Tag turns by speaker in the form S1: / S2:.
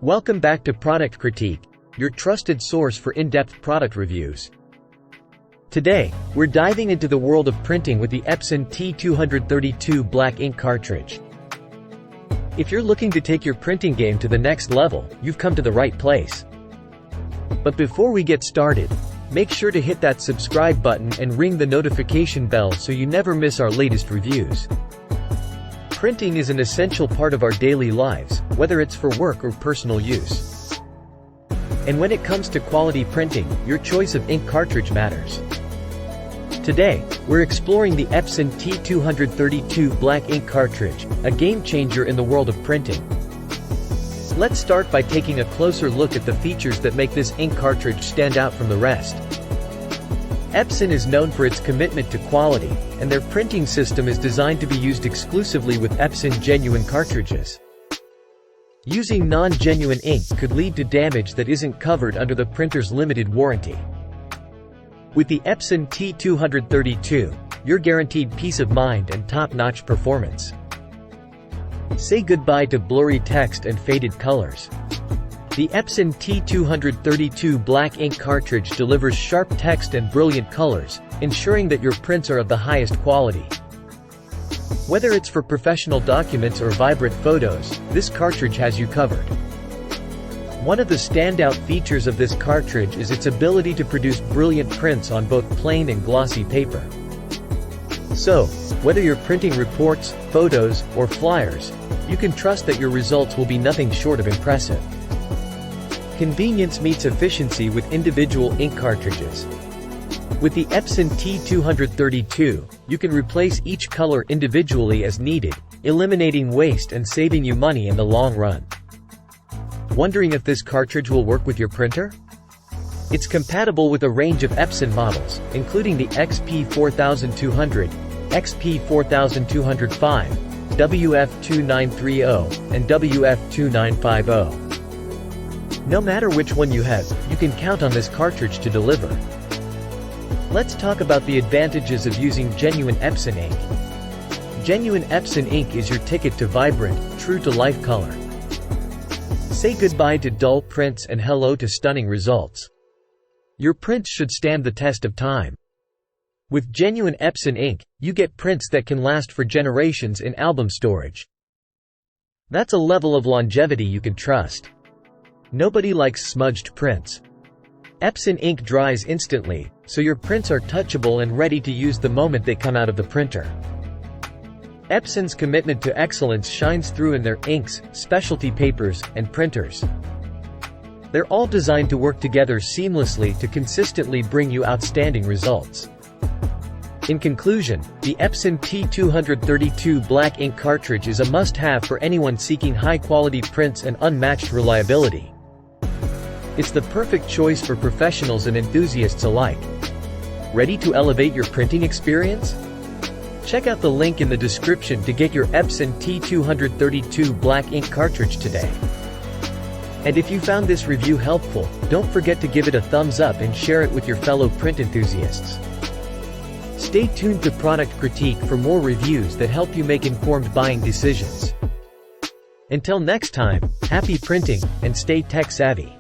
S1: Welcome back to Product Critique, your trusted source for in-depth product reviews. Today, we're diving into the world of printing with the Epson T232 black ink cartridge. If you're looking to take your printing game to the next level, you've come to the right place. But before we get started, make sure to hit that subscribe button and ring the notification bell so you never miss our latest reviews. Printing is an essential part of our daily lives, whether it's for work or personal use. And when it comes to quality printing, your choice of ink cartridge matters. Today, we're exploring the Epson T232 black ink cartridge, a game changer in the world of printing. Let's start by taking a closer look at the features that make this ink cartridge stand out from the rest. Epson is known for its commitment to quality, and their printing system is designed to be used exclusively with Epson genuine cartridges. Using non-genuine ink could lead to damage that isn't covered under the printer's limited warranty. With the Epson T232, you're guaranteed peace of mind and top-notch performance. Say goodbye to blurry text and faded colors. The Epson T232 black ink cartridge delivers sharp text and brilliant colors, ensuring that your prints are of the highest quality. Whether it's for professional documents or vibrant photos, this cartridge has you covered. One of the standout features of this cartridge is its ability to produce brilliant prints on both plain and glossy paper. So, whether you're printing reports, photos, or flyers, you can trust that your results will be nothing short of impressive. Convenience meets efficiency with individual ink cartridges. With the Epson T232, you can replace each color individually as needed, eliminating waste and saving you money in the long run. Wondering if this cartridge will work with your printer? It's compatible with a range of Epson models, including the XP4200, XP4205, WF2930, and WF2950. No matter which one you have, you can count on this cartridge to deliver. Let's talk about the advantages of using genuine Epson ink. Genuine Epson ink is your ticket to vibrant, true-to-life color. Say goodbye to dull prints and hello to stunning results. Your prints should stand the test of time. With genuine Epson ink, you get prints that can last for generations in album storage. That's a level of longevity you can trust. Nobody likes smudged prints. Epson ink dries instantly, so your prints are touchable and ready to use the moment they come out of the printer. Epson's commitment to excellence shines through in their inks, specialty papers, and printers. They're all designed to work together seamlessly to consistently bring you outstanding results. In conclusion, the Epson T232 black ink cartridge is a must-have for anyone seeking high-quality prints and unmatched reliability. It's the perfect choice for professionals and enthusiasts alike. Ready to elevate your printing experience? Check out the link in the description to get your Epson T232 black ink cartridge today. And if you found this review helpful, don't forget to give it a thumbs up and share it with your fellow print enthusiasts. Stay tuned to Product Critique for more reviews that help you make informed buying decisions. Until next time, happy printing, and stay tech-savvy.